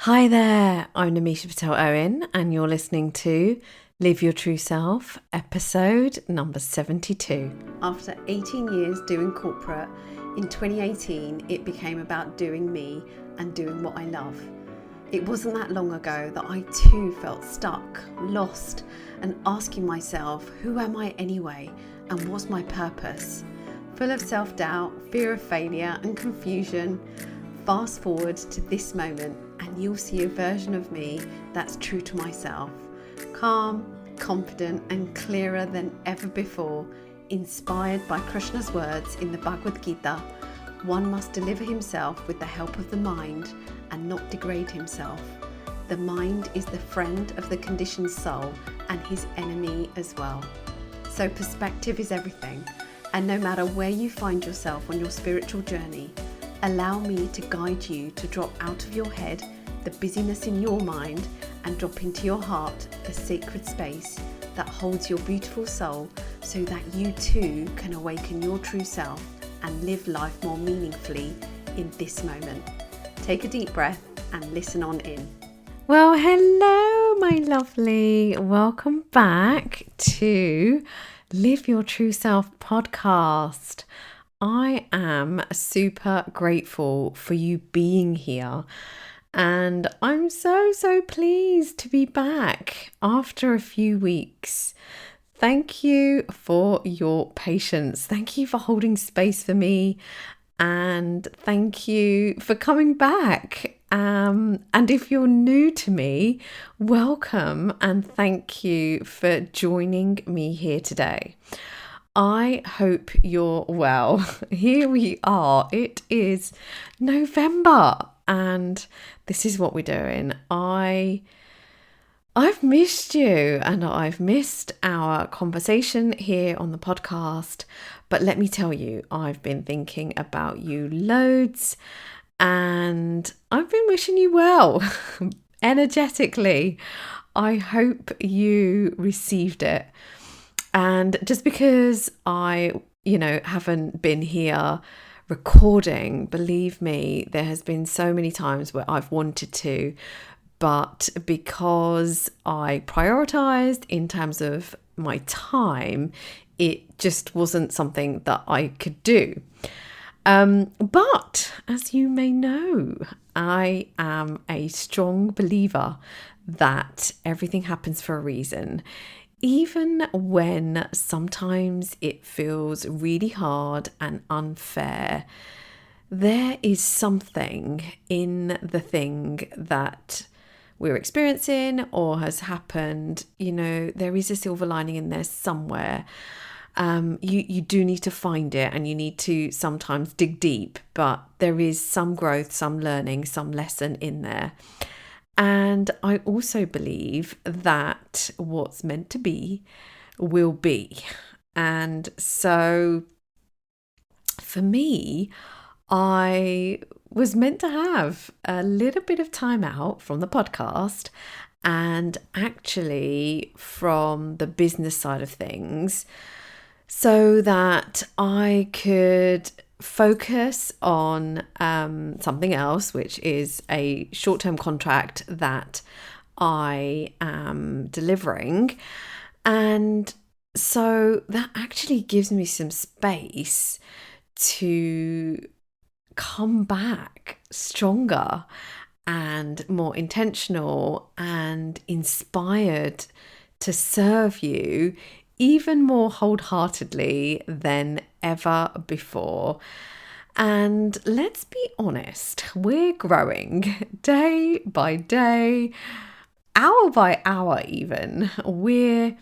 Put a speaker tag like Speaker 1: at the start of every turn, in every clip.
Speaker 1: Hi there, I'm Namisha Patel Owen, and you're listening to Live Your True Self, episode number 72. After 18 years doing corporate, in 2018 it became about doing me and doing what I love. It wasn't that long ago that I too felt stuck, lost, and asking myself, who am I anyway, and what's my purpose? Full of self-doubt, fear of failure, and confusion. Fast forward to this moment and you'll see a version of me that's true to myself. Calm, confident and clearer than ever before, inspired by Krishna's words in the Bhagavad Gita, one must deliver himself with the help of the mind and not degrade himself. The mind is the friend of the conditioned soul and his enemy as well. So perspective is everything, and no matter where you find yourself on your spiritual journey, allow me to guide you to drop out of your head the busyness in your mind and drop into your heart, the sacred space that holds your beautiful soul, so that you too can awaken your true self and live life more meaningfully in this moment. Take a deep breath and listen on in. Well, hello, my lovely. Welcome back to Live Your True Self podcast. I am super grateful for you being here, and I'm so pleased to be back after a few weeks. Thank you for your patience. Thank you for holding space for me, and thank you for coming back. And if you're new to me, welcome and thank you for joining me here today. I hope you're well. Here we are. It is November and this is what we're doing. I've missed you and I've missed our conversation here on the podcast. But let me tell you, I've been thinking about you loads and I've been wishing you well energetically. I hope you received it. And just because I, haven't been here recording, believe me, there has been so many times where I've wanted to, but because I prioritized in terms of my time, it just wasn't something that I could do. But as you may know, I am a strong believer that everything happens for a reason. Even when sometimes it feels really hard and unfair, there is something in the thing that we're experiencing or has happened. There is a silver lining in there somewhere. You do need to find it and you need to sometimes dig deep, but there is some growth, some learning, some lesson in there. And I also believe that what's meant to be will be. And so for me, I was meant to have a little bit of time out from the podcast and actually from the business side of things so that I could focus on something else, which is a short-term contract that I am delivering. And so that actually gives me some space to come back stronger and more intentional and inspired to serve you even more wholeheartedly than ever before. And let's be honest, we're growing day by day, hour by hour even. We're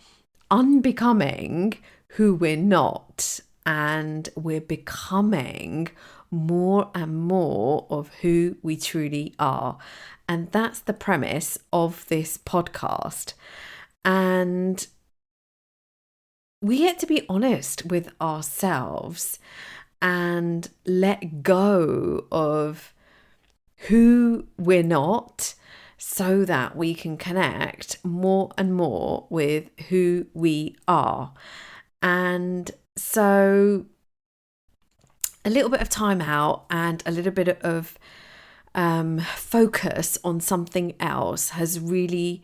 Speaker 1: unbecoming who we're not, and we're becoming more and more of who we truly are. And that's the premise of this podcast. And we get to be honest with ourselves and let go of who we're not so that we can connect more and more with who we are. And so a little bit of time out and a little bit of focus on something else has really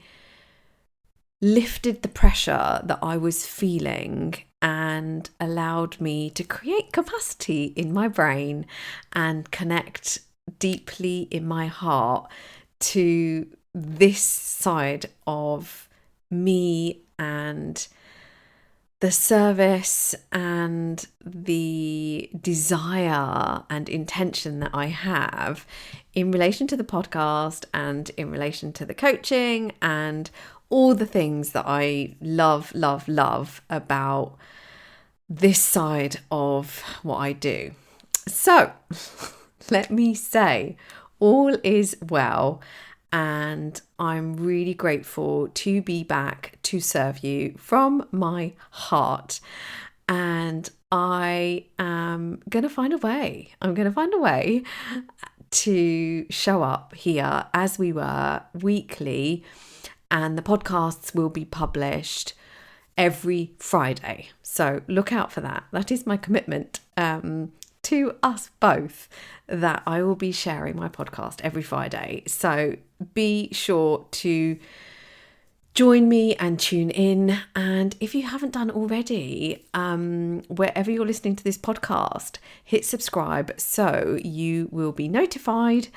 Speaker 1: lifted the pressure that I was feeling and allowed me to create capacity in my brain and connect deeply in my heart to this side of me and the service and the desire and intention that I have in relation to the podcast and in relation to the coaching and all the things that I love about this side of what I do. So let me say, all is well, and I'm really grateful to be back to serve you from my heart. And I am going to find a way. I'm going to find a way to show up here as we were weekly, and the podcasts will be published every Friday. So look out for that. That is my commitment to us both, that I will be sharing my podcast every Friday. So be sure to join me and tune in. And if you haven't done already, wherever you're listening to this podcast, hit subscribe so you will be notified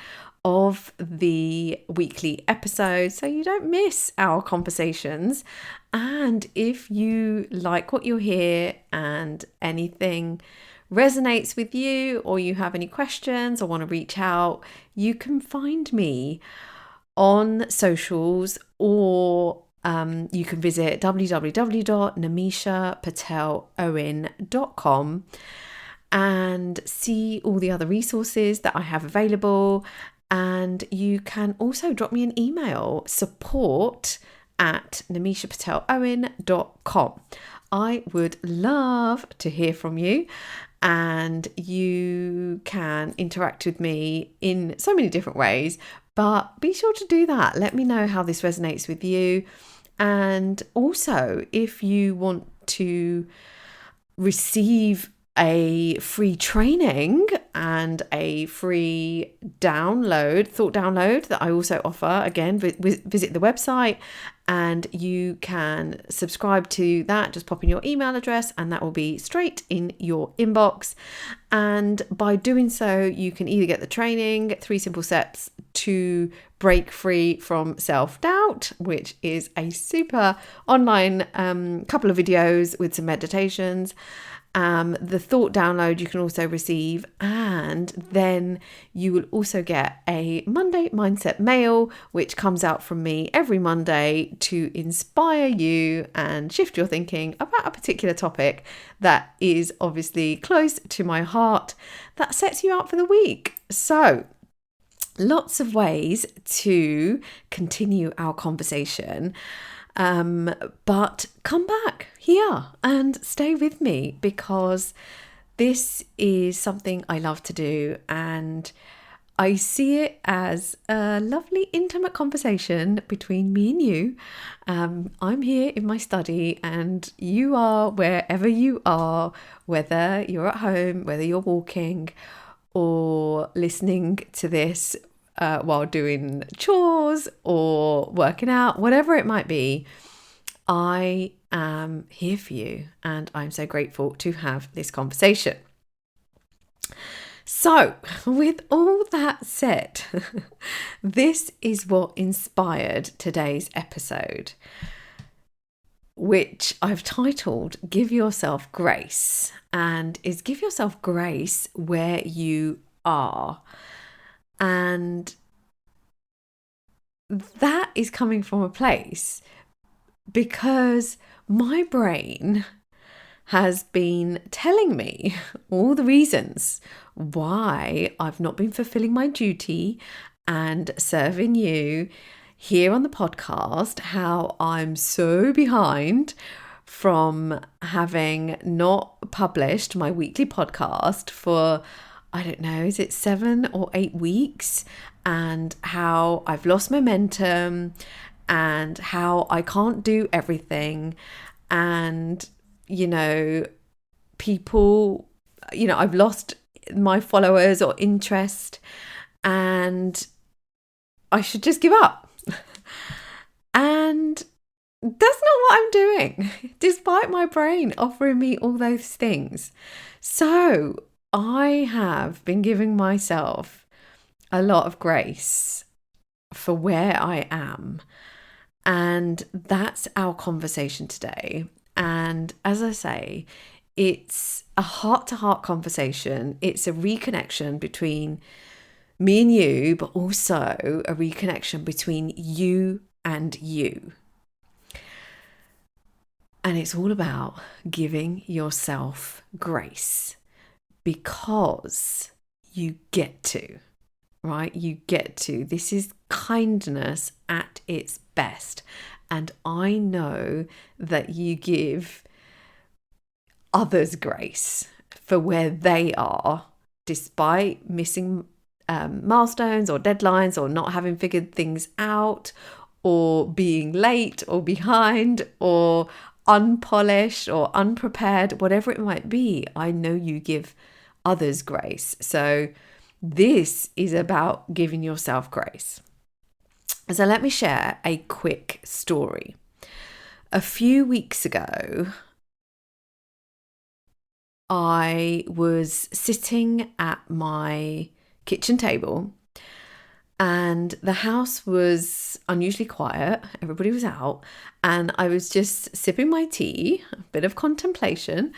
Speaker 1: of the weekly episodes so you don't miss our conversations. And if you like what you hear and anything resonates with you, or you have any questions or want to reach out, you can find me on socials, or you can visit www.namishapatelowen.com and see all the other resources that I have available. And you can also drop me an email, support@namishapatelowen.com. I would love to hear from you, and you can interact with me in so many different ways, but be sure to do that. Let me know how this resonates with you. And also, if you want to receive a free training and a free thought download that I also offer, again, visit the website and you can subscribe to that. Just pop in your email address and that will be straight in your inbox. And by doing so, you can either get the training, 3 simple steps to break free from self-doubt, which is a super online couple of videos with some meditations. The thought download you can also receive, and then you will also get a Monday Mindset mail, which comes out from me every Monday to inspire you and shift your thinking about a particular topic that is obviously close to my heart, that sets you up for the week. So lots of ways to continue our conversation. But come back here and stay with me, because this is something I love to do, and I see it as a lovely intimate conversation between me and you. I'm here in my study and you are wherever you are, whether you're at home, whether you're walking or listening to this while doing chores or working out, whatever it might be. I am here for you, and I'm so grateful to have this conversation. So, with all that said, this is what inspired today's episode, which I've titled Give Yourself Grace, and is give yourself grace where you are. And that is coming from a place because my brain has been telling me all the reasons why I've not been fulfilling my duty and serving you here on the podcast, how I'm so behind from having not published my weekly podcast for, I don't know, is it 7 or 8 weeks? And how I've lost momentum and how I can't do everything. And, people, I've lost my followers or interest. and I should just give up. And that's not what I'm doing, despite my brain offering me all those things. So I have been giving myself a lot of grace for where I am. And that's our conversation today. And as I say, it's a heart-to-heart conversation. It's a reconnection between me and you, but also a reconnection between you and you. And it's all about giving yourself grace, because you get to, right? You get to. This is kindness at its best. And I know that you give others grace for where they are, despite missing milestones or deadlines, or not having figured things out, or being late or behind or unpolished or unprepared, whatever it might be. I know you give others grace. So this is about giving yourself grace. So let me share a quick story. A few weeks ago, I was sitting at my kitchen table, and the house was unusually quiet. Everybody was out, and I was just sipping my tea, a bit of contemplation,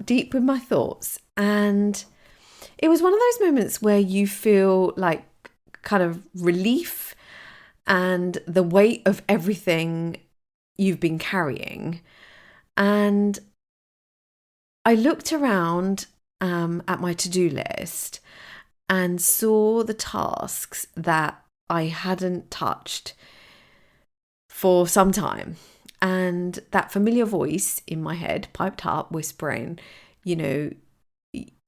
Speaker 1: deep with my thoughts. And it was one of those moments where you feel like kind of relief and the weight of everything you've been carrying. And I looked around at my to-do list and saw the tasks that I hadn't touched for some time. And that familiar voice in my head piped up, whispering, you're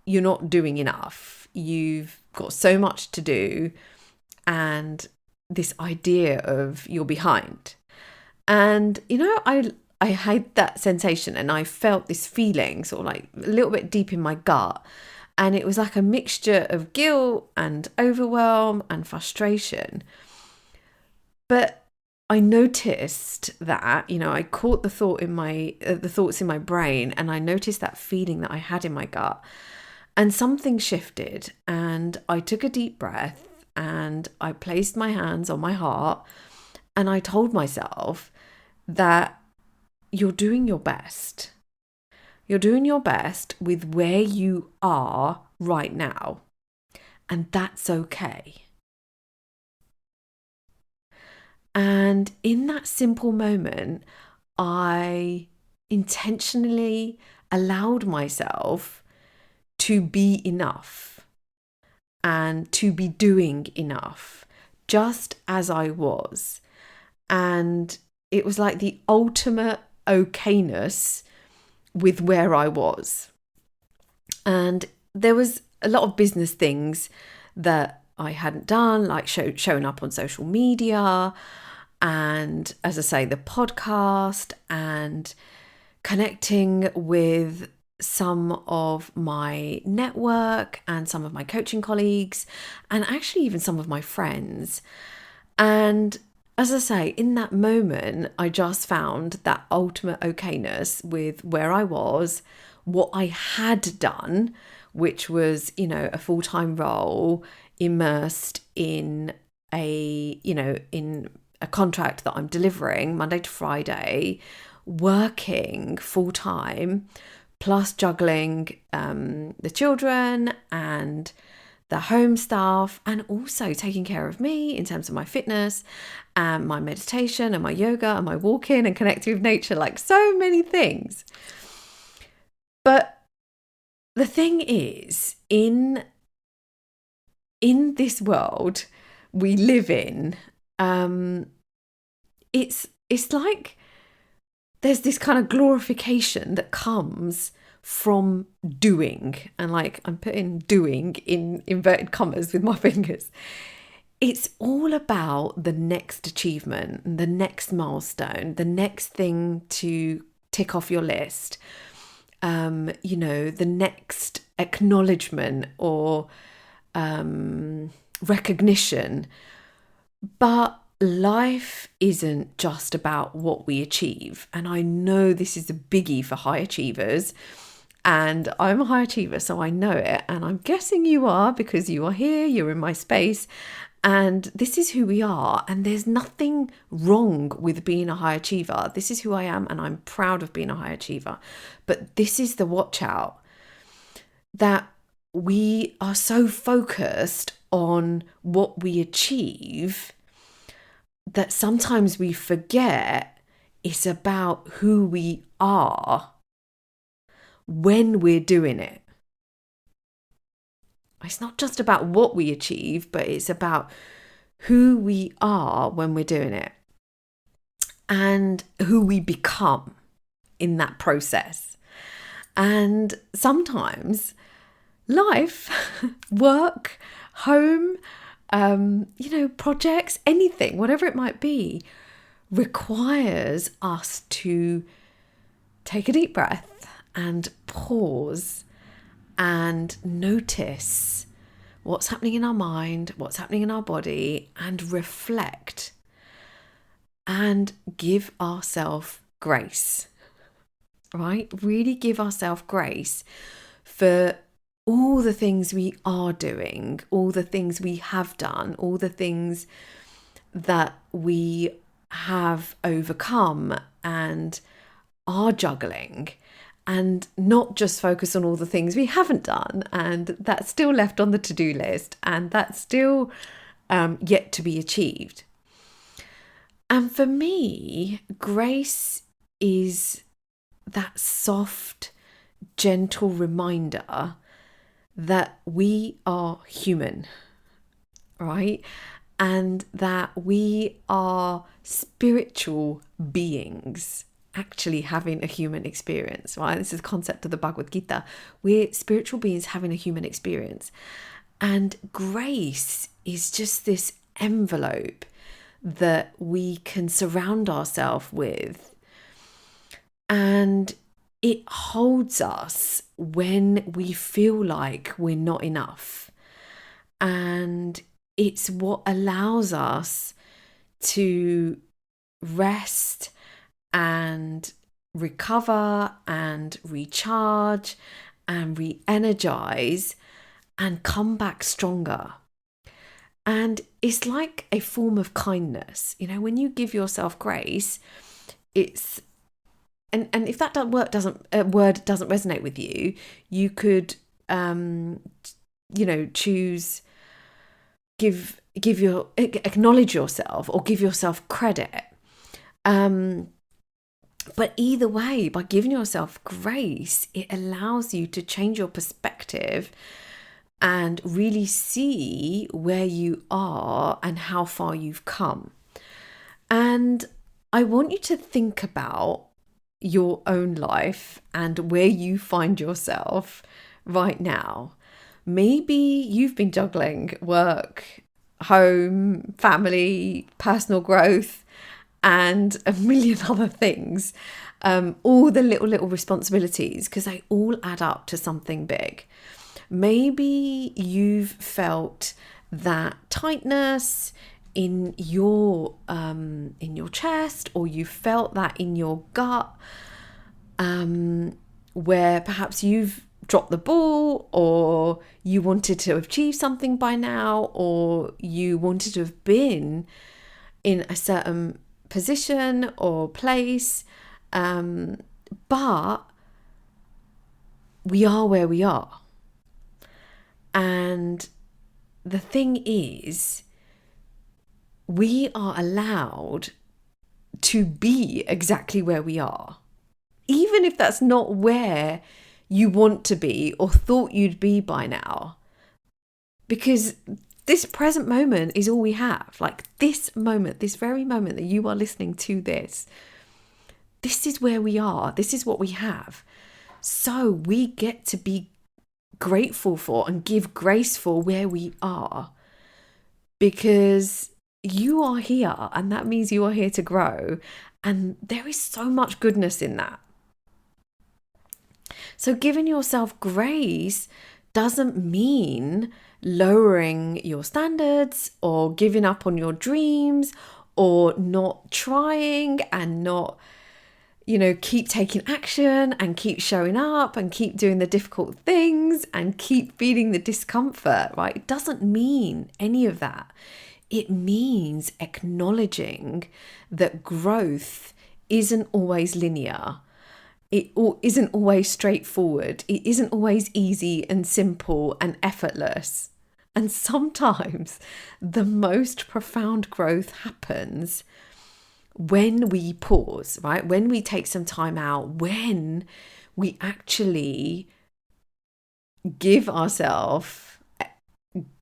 Speaker 1: not doing enough. You've got so much to do. And this idea of you're behind. And, I had that sensation, and I felt this feeling sort of like a little bit deep in my gut. And it was like a mixture of guilt and overwhelm and frustration. But I noticed that, I caught the thoughts in my brain, and I noticed that feeling that I had in my gut, and something shifted, and I took a deep breath, and I placed my hands on my heart, and I told myself that you're doing your best. You're doing your best with where you are right now, and that's okay. And in that simple moment, I intentionally allowed myself to be enough and to be doing enough, just as I was. And it was like the ultimate okayness with where I was. And there was a lot of business things that I hadn't done, like showing up on social media, and, as I say, the podcast, and connecting with some of my network and some of my coaching colleagues, and actually even some of my friends. And as I say, in that moment, I just found that ultimate okayness with where I was, what I had done, which was, a full-time role, immersed in a contract that I'm delivering Monday to Friday, working full-time, plus juggling the children and the home stuff, and also taking care of me in terms of my fitness and my meditation and my yoga and my walking and connecting with nature, like so many things. But the thing is, in this world we live in, it's like there's this kind of glorification that comes from doing, and like I'm putting doing in inverted commas with my fingers. It's all about the next achievement, the next milestone, the next thing to tick off your list, the next acknowledgement or recognition. But life isn't just about what we achieve. And I know this is a biggie for high achievers. And I'm a high achiever, so I know it. And I'm guessing you are, because you are here, you're in my space. And this is who we are. And there's nothing wrong with being a high achiever. This is who I am, and I'm proud of being a high achiever. But this is the watch out, that we are so focused on what we achieve that sometimes we forget it's about who we are when we're doing it. It's not just about what we achieve, but it's about who we are when we're doing it and who we become in that process. And sometimes life, work, home, projects, anything, whatever it might be, requires us to take a deep breath and pause and notice what's happening in our mind, what's happening in our body, and reflect and give ourselves grace, right? Really give ourselves grace for all the things we are doing, all the things we have done, all the things that we have overcome and are juggling, and not just focus on all the things we haven't done and that's still left on the to-do list and that's still yet to be achieved. And for me, grace is that soft, gentle reminder that we are human, right? And that we are spiritual beings actually having a human experience, right? This is the concept of the Bhagavad Gita. We're spiritual beings having a human experience. And grace is just this envelope that we can surround ourselves with. And it holds us when we feel like we're not enough. And it's what allows us to rest and recover and recharge and re-energize and come back stronger. And it's like a form of kindness. When you give yourself grace, it's and if that word doesn't resonate with you, you could choose acknowledge yourself or give yourself credit. But either way, by giving yourself grace, it allows you to change your perspective and really see where you are and how far you've come. And I want you to think about your own life and where you find yourself right now. Maybe you've been juggling work, home, family, personal growth, and a million other things, all the little responsibilities, because they all add up to something big. Maybe you've felt that tightness in your chest, or you felt that in your gut, where perhaps you've dropped the ball, or you wanted to achieve something by now, or you wanted to have been in a certain position or place, but we are where we are. And the thing is, we are allowed to be exactly where we are, even if that's not where you want to be or thought you'd be by now, because this present moment is all we have. Like this moment, this very moment that you are listening to this is where we are. This is what we have. So we get to be grateful for and give grace for where we are, because you are here, and that means you are here to grow. And there is so much goodness in that. So giving yourself grace doesn't mean lowering your standards or giving up on your dreams or not trying and not, keep taking action and keep showing up and keep doing the difficult things and keep feeling the discomfort, right? It doesn't mean any of that. It means acknowledging that growth isn't always linear. It isn't always straightforward. It isn't always easy and simple and effortless. And sometimes the most profound growth happens when we pause, right? When we take some time out, when we actually give ourselves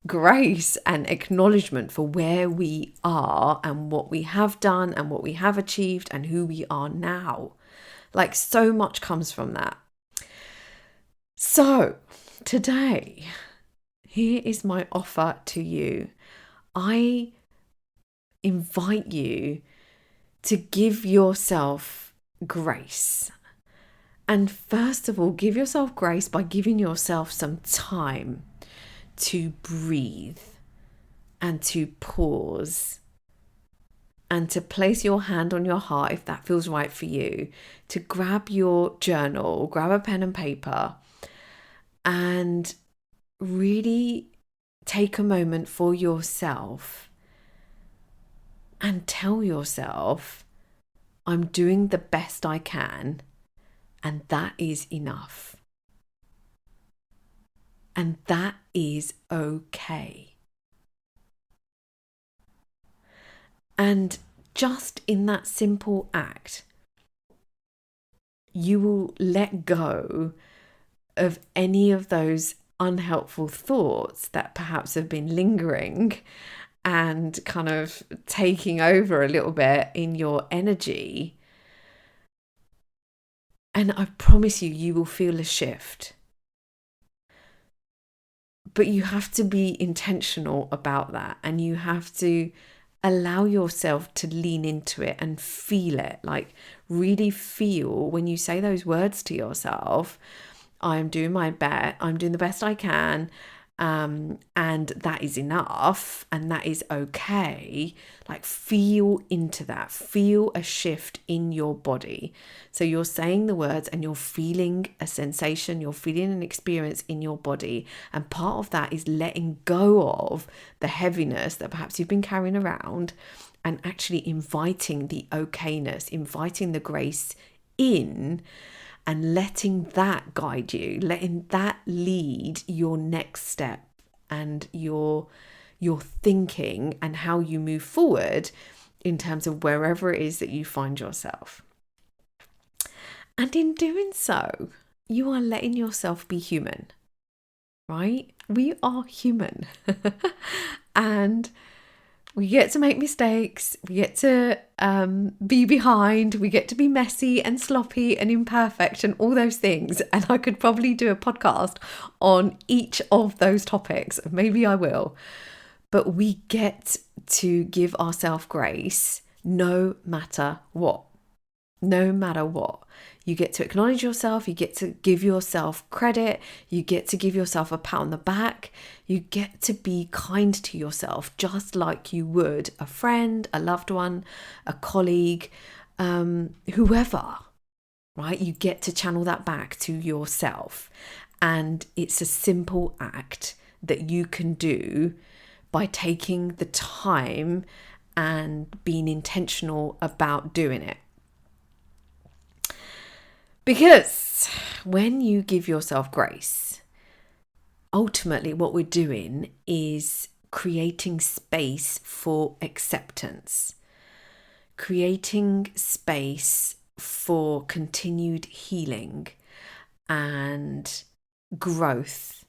Speaker 1: grace and acknowledgement for where we are and what we have done and what we have achieved and who we are now. Like, so much comes from that. So today, here is my offer to you. I invite you to give yourself grace. And first of all, give yourself grace by giving yourself some time to breathe and to pause and to place your hand on your heart if that feels right for you, to grab your journal, grab a pen and paper, and really take a moment for yourself and tell yourself, I'm doing the best I can, and that is enough. And that is okay. And just in that simple act, you will let go of any of those unhelpful thoughts that perhaps have been lingering and kind of taking over a little bit in your energy. And I promise you, you will feel a shift. But you have to be intentional about that, and you have to allow yourself to lean into it and feel it. Like, really feel when you say those words to yourself, I'm doing my best, I'm doing the best I can, and that is enough, and that is okay. Like, feel into that, feel a shift in your body. So you're saying the words and you're feeling a sensation, you're feeling an experience in your body, and part of that is letting go of the heaviness that perhaps you've been carrying around and actually inviting the okayness, inviting the grace in, and letting that guide you, letting that lead your next step and your thinking and how you move forward in terms of wherever it is that you find yourself. And in doing so, you are letting yourself be human, right? We are human. And we get to make mistakes, we get to be behind, we get to be messy and sloppy and imperfect and all those things. And I could probably do a podcast on each of those topics. Maybe I will. But we get to give ourselves grace no matter what. No matter what. You get to acknowledge yourself, you get to give yourself credit, you get to give yourself a pat on the back, you get to be kind to yourself just like you would a friend, a loved one, a colleague, whoever, right? You get to channel that back to yourself. And it's a simple act that you can do by taking the time and being intentional about doing it. Because when you give yourself grace, ultimately what we're doing is creating space for acceptance, creating space for continued healing and growth.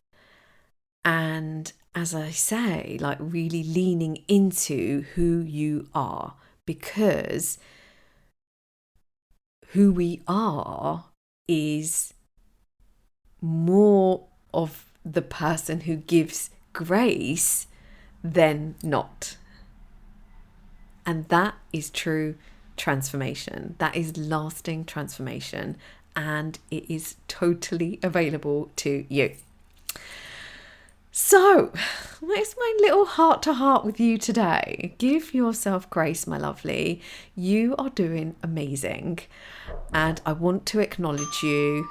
Speaker 1: And as I say, like, really leaning into who you are, because who we are is more of the person who gives grace than not. And that is true transformation. That is lasting transformation. And it is totally available to you. So, where's my little heart to heart with you today? Give yourself grace, my lovely. You are doing amazing. And I want to acknowledge you.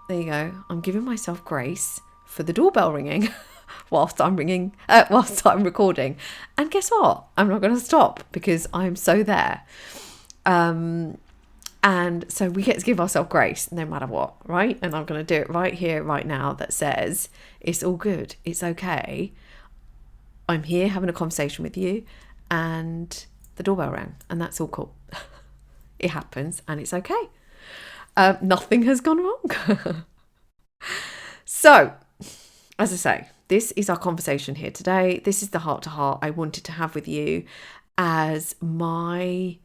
Speaker 1: There you go. I'm giving myself grace for the doorbell ringing whilst I'm recording. And guess what? I'm not going to stop because I'm so there. And so we get to give ourselves grace no matter what, right? And I'm going to do it right here, right now, that says, it's all good. It's okay. I'm here having a conversation with you and the doorbell rang and that's all cool. It happens and it's okay. Nothing has gone wrong. So, as I say, this is our conversation here today. This is the heart to heart I wanted to have with you as my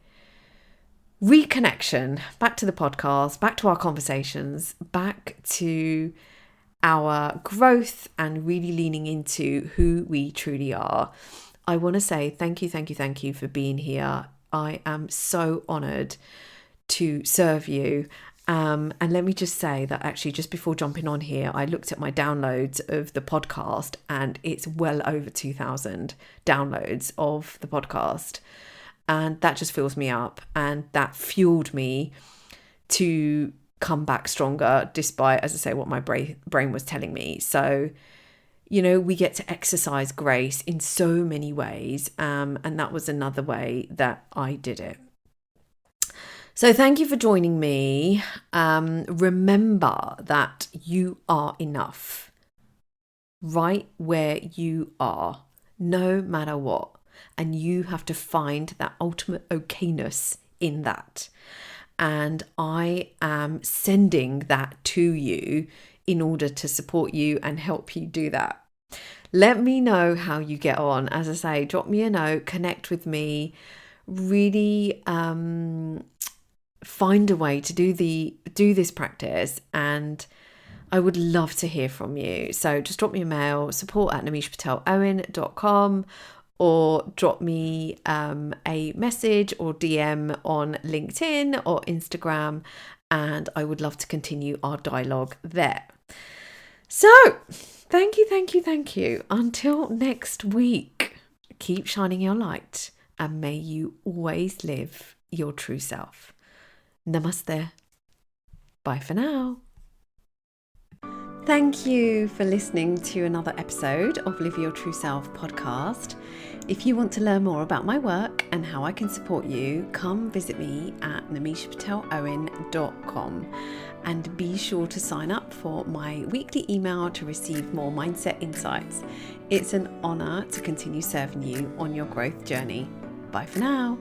Speaker 1: reconnection back to the podcast, back to our conversations, back to our growth and really leaning into who we truly are. I want to say thank you for being here. I am so honoured to serve you. And let me just say that actually just before jumping on here, I looked at my downloads of the podcast and it's well over 2,000 downloads of the podcast. And that just fills me up and that fueled me to come back stronger despite, as I say, what my brain was telling me. So, you know, we get to exercise grace in so many ways. And that was another way that I did it. So thank you for joining me. Remember that you are enough right where you are, no matter what. And you have to find that ultimate okayness in that. And I am sending that to you in order to support you and help you do that. Let me know how you get on. As I say, drop me a note, connect with me, really find a way to do this practice, and I would love to hear from you. So just drop me a mail, support@nimishpatelowen.com, or drop me a message or DM on LinkedIn or Instagram, and I would love to continue our dialogue there. So, thank you. Until next week, keep shining your light, and may you always live your true self. Namaste. Bye for now. Thank you for listening to another episode of Live Your True Self podcast. If you want to learn more about my work and how I can support you, come visit me at nimishpatelowen.com and be sure to sign up for my weekly email to receive more mindset insights. It's an honour to continue serving you on your growth journey. Bye for now.